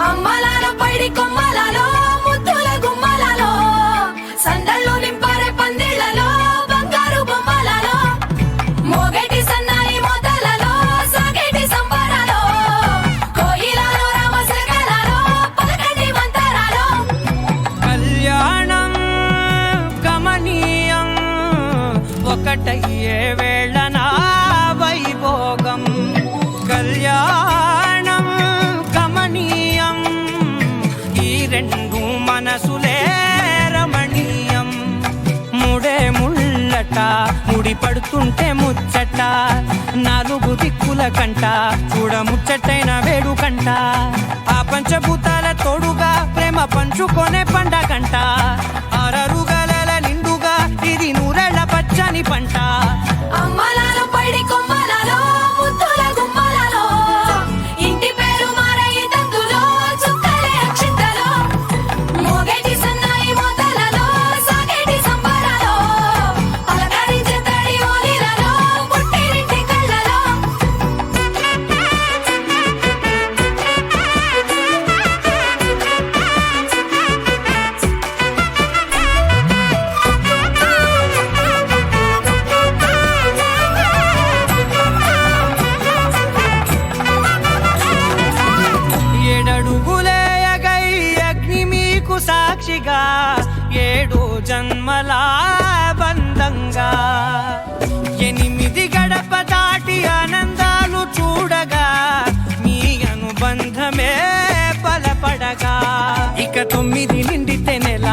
అమ్మలాలో పైడి కొమ్మలలో ముద్దుల గుమ్మలలో సందళ్ళు నింపారే పందిళ్లలో బంగారు బొమ్మలలో మోగేటి సన్నాయి మోతలలో సాగేటి సంబరాలో కోయిలలో రామశకలలో పలకటి మంతరాలో కళ్యాణం గమనీయం ఒకటయ్యే వేళ నా వైభోగం కళ్యాణం గమనీయం ఈ రెండు మనసులే రమణీయం ముడే ముళ్ళట ముడి పడుతుంటే ముచ్చట నాలుగు దిక్కుల కంట చూడ ముచ్చటైన వేడుకంట ఆ పంచభూతాల తోడుగా ప్రేమ పంచుకొనే పండగంట ఆరరుగల నిండుగా ఇది నూరెళ్ళ పచ్చని పంట అమ్మలాలో పైడి కొమ్మలలో ముద్దుల గుమ్మలలో ఇంటి పేరు మారయి తందులో చుక్కలే అక్షింతలో మోగేటి సన్నాయి మోతలలో సాగేటి సంబరాలో పలకరించే తడి ఓలిలలో పుట్టినింటి కళ్ళలో ఏడడుగులే ఎగై అగ్ని మీకు సాక్షిగా ఏడు జన్మల బంధంగా ఎనిమిది గడప దాటి ఆనందాలు చూడగా మీ అనుబంధమే బలపడగా ఇక 9 నిండితే నెల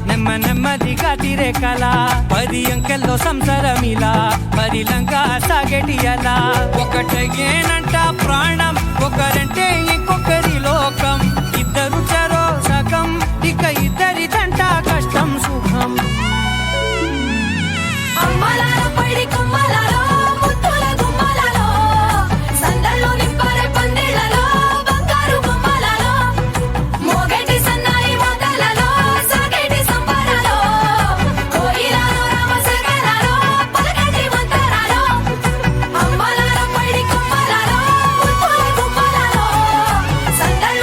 నెమ్మదిగా తిరే కల 10 అంకెల్లో సంసారమిలా పరిలంగా సాగేటి అలా ఒకటేనంట ప్రాణం ఒకరంటే ఇంకొకరి లోకం ఇద్దరు చరో సగం ఇక ఇద్దరిదంట కష్టం సుఖం అమ్మలాలో పైడి కొమ్మలలో ముద్దుల గుమ్మలలో సందళ్ళు నింపారే పందిళ్లలో బంగారు బొమ్మలలో మోగేటి సన్నాయి మోతలలో సాగేటి సంబరాలో కోయిలలో రామశకలలో పలకటి మంతరాలో అమ్మలాలో పైడి కొమ్మలలో ముద్దుల గుమ్మలలో సందళ్ళు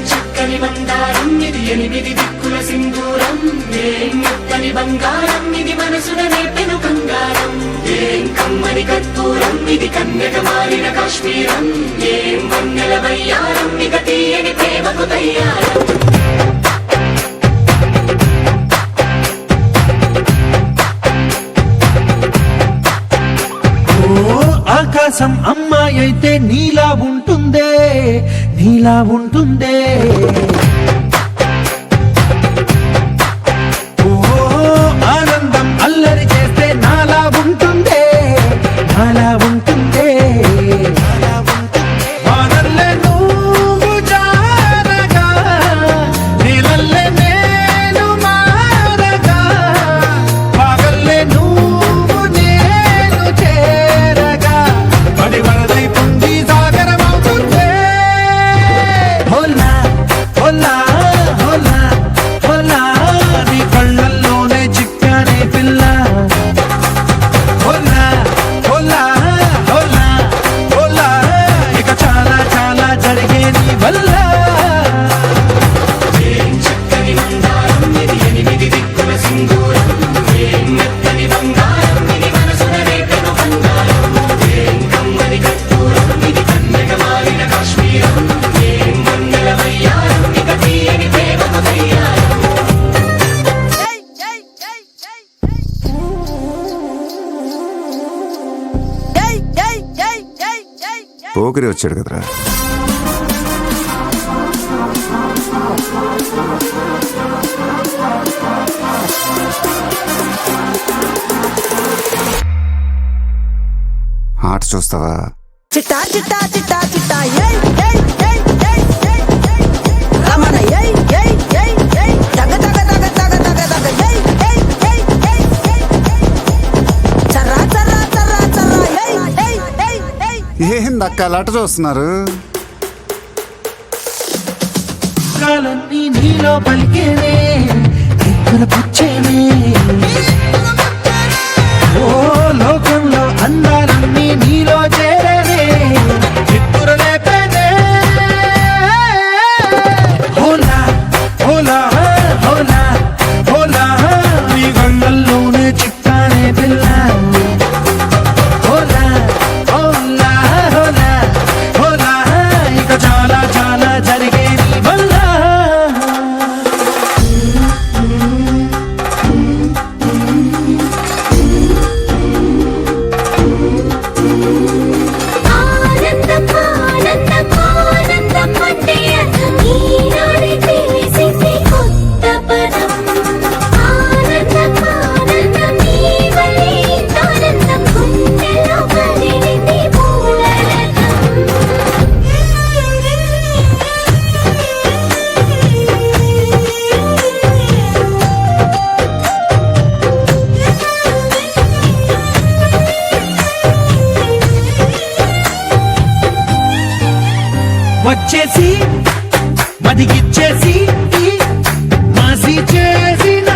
చక్కని బంగారం ఇది ఎనిమిది దిక్కుల సింధూరం ఏం మెత్తని బంగారం ఇది మనసున నేపెను బంగారం ఏం కమ్మని కర్పూరం ఇది కన్యక మారిన కాశ్మీరం ఏం వన్నెల వయ్యారం ఇక తీయని ప్రేమకు తయ్యారం ఆకాశం అమ్మాయి అయితే నీలా ఉంటుందే నీలా ఉంటుందే ఓ ఆనందం అల్లరి చేస్తే నాలా ఉంటుందే నాలా ఉంటుందే వానల్లే నువ్వు జారగా నీలల్లే నేను మారగా పగల్లే నువ్వు నేను చేరగా పడి వరదై పొంగి సాగరమవుతుందే హోలా హోలా హోలా హోలా నీ కళ్ళల్లోనే చిక్కానే పిల్ల హోలా హోలా హోలా హోలా ఇక చాలా చాలా జరిగే నీ వల్ల ఏం చక్కని బంగారం ఇది ఎనిమిది దిక్కుల సింధూరం ఏం మెత్తని బంగారం ఇది మనసున రేపెను బంగారం ఏం కమ్మని కర్పూరం ఇది కన్యక మారిన కాశ్మీరం ఏం వన్నెల వయ్యారం ఇక తీయని ప్రేమకు తయ్యారం పోకిరి వచ్చాడు కదరా. ఆట చూస్తావా? చిట్టా చిట్టా చిట్టా చిట్టా ఏయ్ ఏయ్ ఏయ్ ఏయ్ ఏయ్ ఏయ్ రమణ ఏయ్ ఏయ్ ఏయ్ ఏయ్ తగ తగ తగ తగ తగ తగ ఏయ్ ఏయ్ ఏయ్ ఏయ్ ఏయ్ చర్రా చర్రా చర్రా చర్రా ఏయ్ ఏయ్ ఏయ్ ఏయ్ ఏందక్క అలా ఆట చూస్తున్నారు? కాలన్నీ నీలో పలికేనే దిక్కుల పుచ్చేనే ఓ లోకంలో అందాలన్నీ నీలో చేరనే చిత్తుర లేపేనే హోలా హోలా హోలా హోలా నీ గంగల్లోనే చిక్కానే పిల్ల హోలా హోలా హోలా హోలా ఇక చాలా చాలా జరిగే నీ వల్ల ఆనందం ఆనందం ఆనందం అంటే ఈనాడే తెలిసింది కొత్త పదం ఆనందం ఆనందం నీ వల్లే ఆనందం గుండెలో కదిలింది వచ్చేసి మదిగిచ్చేసి మాసి చేసిన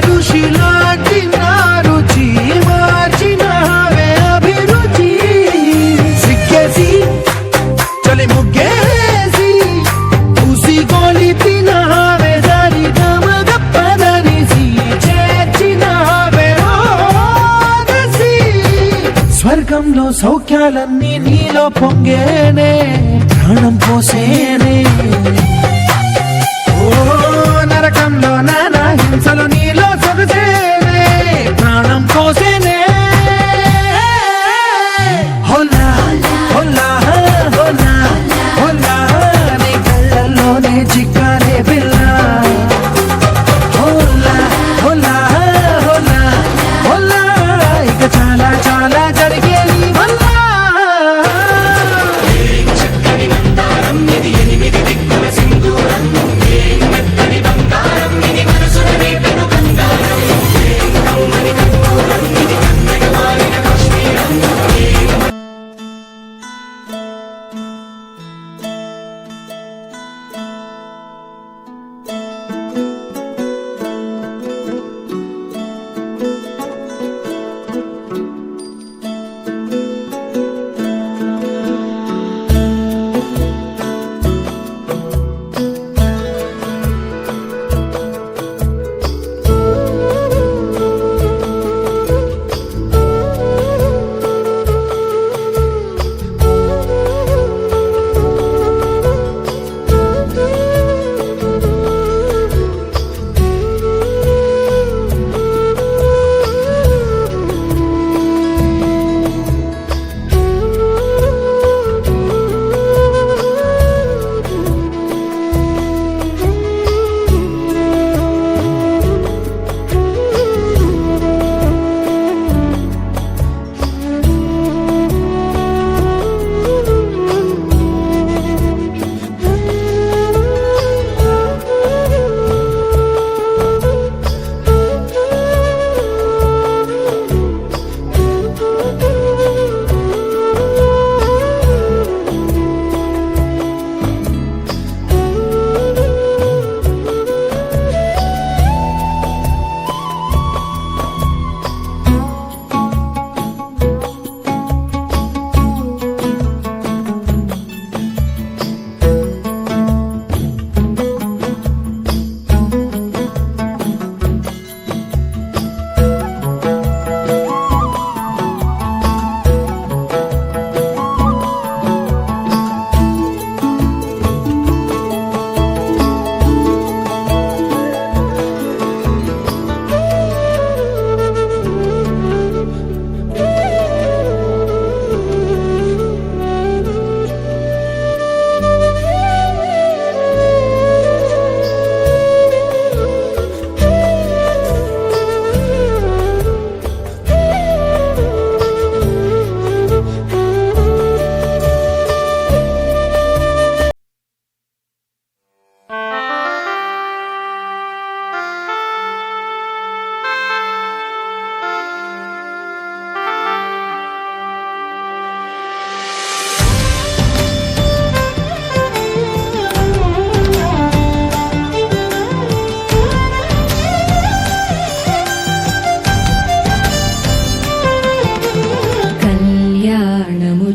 ఋషిలాంటి నా రుచి మార్చినవే అభిరుచి సిగ్గేసి చలి ముగ్గేసి చూసి గోలిపినవే దారి గమగప్పదనిసి చేర్చినవే ఓరసి స్వర్గంలో సౌఖ్యాలన్నీ నీలో పొంగేనే ప్రాణం పోసేనే ఓ నరకంలో నానా హింసలు నీలో సొగసేనే ప్రాణం పోసేనే హోలా హోలా హోలా హోలా నీ కళ్ళల్లోనే చిక్కానే పిల్ల హోలా హోలా హోలా హోలా ఇక చాలా చాలా జరిగే నీ వల్ల చక్కని బంగారం ఇది ఎనిమిది దిక్కుల సింధూరం ఏం మెత్తని బంగారం ఇది మనసున రేపెను బంగారం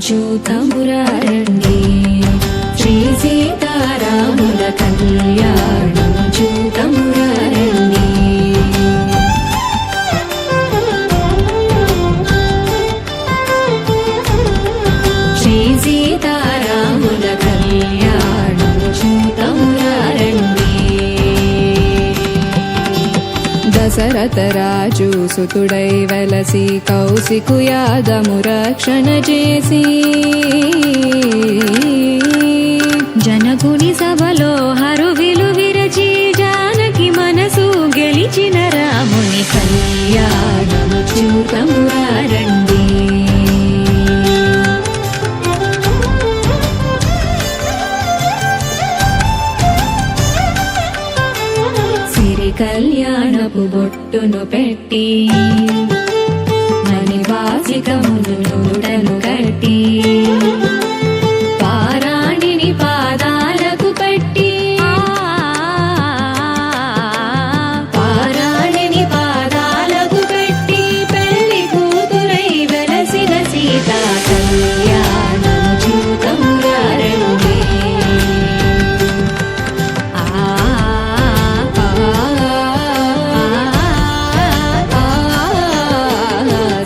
చూతమురారండి శ్రీ సీతారాముల కళ్యాణం చూతమురారండి శ్రీ సీతారాముల కళ్యాణం చూతమురారండి దశరథ రాజు సుతుడై వెలసి కౌశికు యాదము రక్షణ చేసి జనకుని సభలో హరువిలు విరచి జానకి మనసు గెలిచిన రాముని కళ్యాణము చూతమురారండి సిరి కళ్యాణపు బొట్టును పెట్టి మణివాసికమును నూటను కట్టి పారాణిని పాదాలకు పెట్టి పారాణిని పాదాలకు పెట్టి పెళ్లి కూతురై వెలసిన సీతా కళ్యాణం చూతమురారండి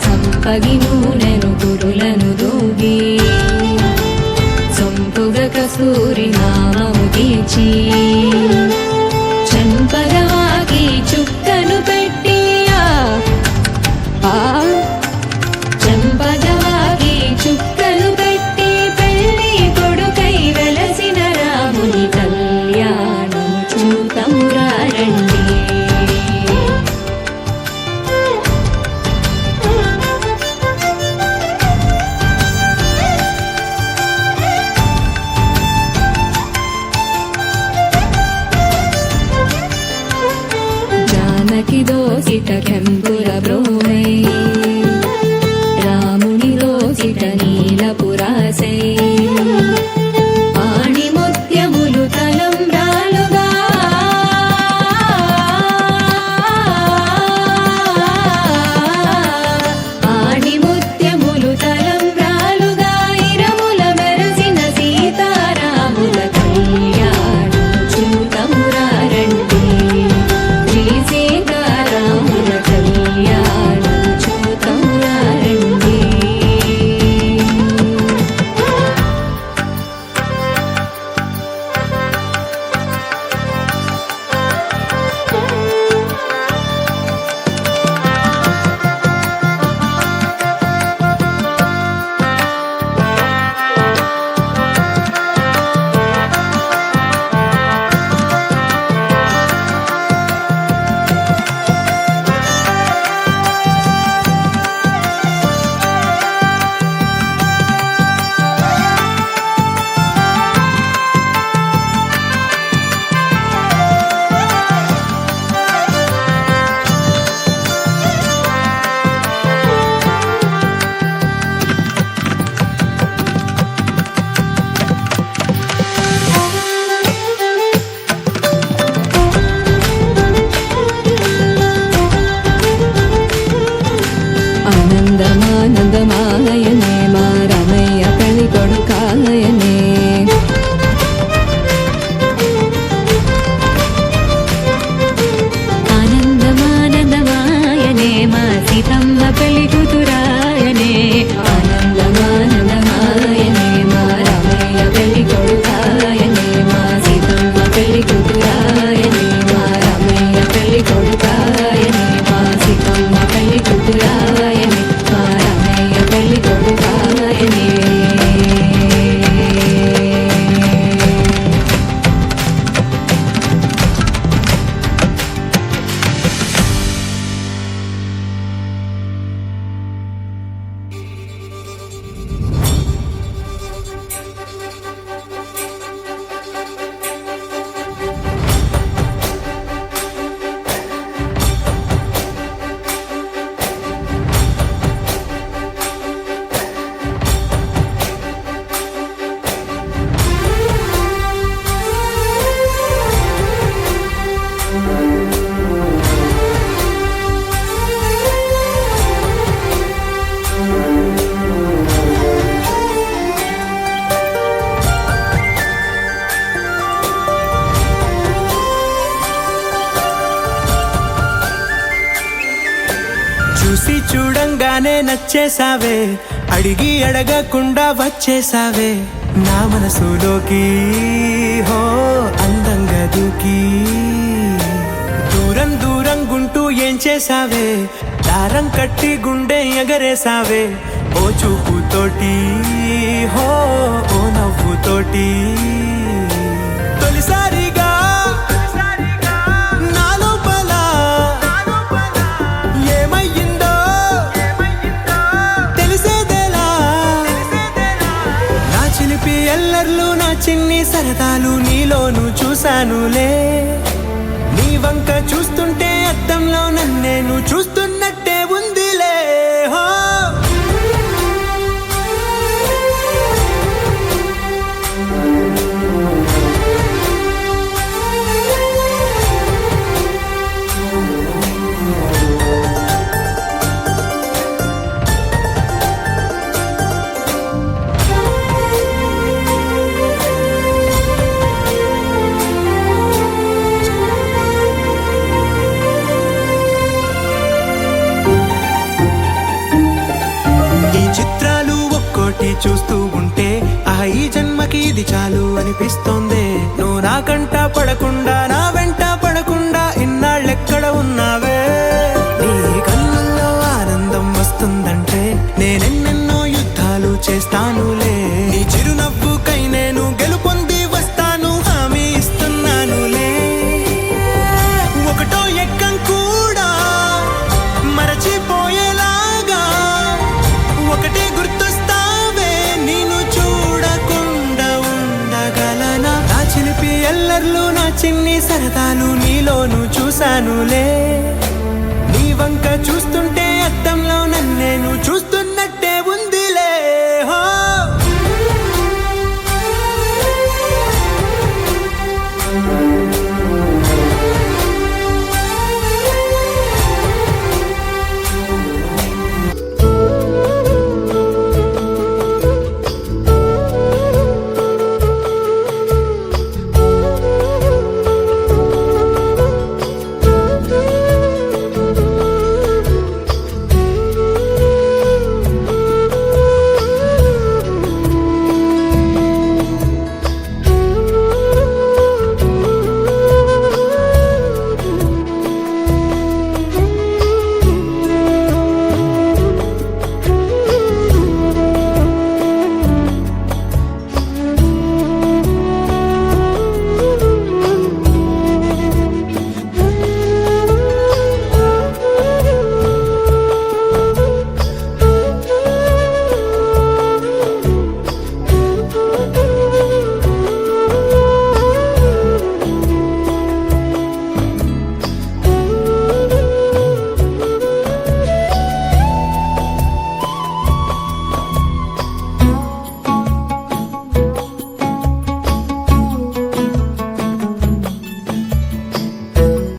సంపగి నూనెను కురులను దూగి నచ్చేసావే, అడిగి అడగకుండా వచ్చేసావే నా మనసులోకి, హో అందంగా దూకి. దూరం దూరం గుంటూ ఏం చేసావే, దారం కట్టి గుండె ఎగరేసావే ఓ చూపుతోటి, హో ఓ నవ్వుతోటి. తొలిసారిగా నా లోపల ఏమయ్యిందో తెలిసేదేలా. నా చిలిపి ఎల్లర్లు నా చిన్ని సరదాలు నీలోను చూశానులే. నీ వంక చూస్తుంటే అద్దంలో నన్నేను చూస్తున్నట్టే ఉందిలే. హో చూస్తూ ఉంటే ఈ జన్మకి ఇది చాలు అనిపిస్తోంది. నువ్వు నా కంట పడకుండా నా వెంట పడకుండా ఇన్నాళ్ళెక్కడ ఉన్నావే. నీ కళ్ళల్లో ఆనందం వస్తుందంటే నేనెన్నెన్నో యుద్ధాలు చేస్తానులే. నీ చిరునవ్వుకై నేను గెలుపొంది వస్తాను హామీ ఇస్తున్నానులే. ఒకటో ఎక్కం కూడా మరచిపోయేలాగా ఒకటే గుర్తొస్తావే, నేను చూడకుండా ఉండగలనా. నా చిలిపి ఎల్లర్లు నా చిన్ని సరదాలు నీలోను చూశానులే. నీ వంక చూస్తుంటే అద్దంలో నన్నేను చూస్తూ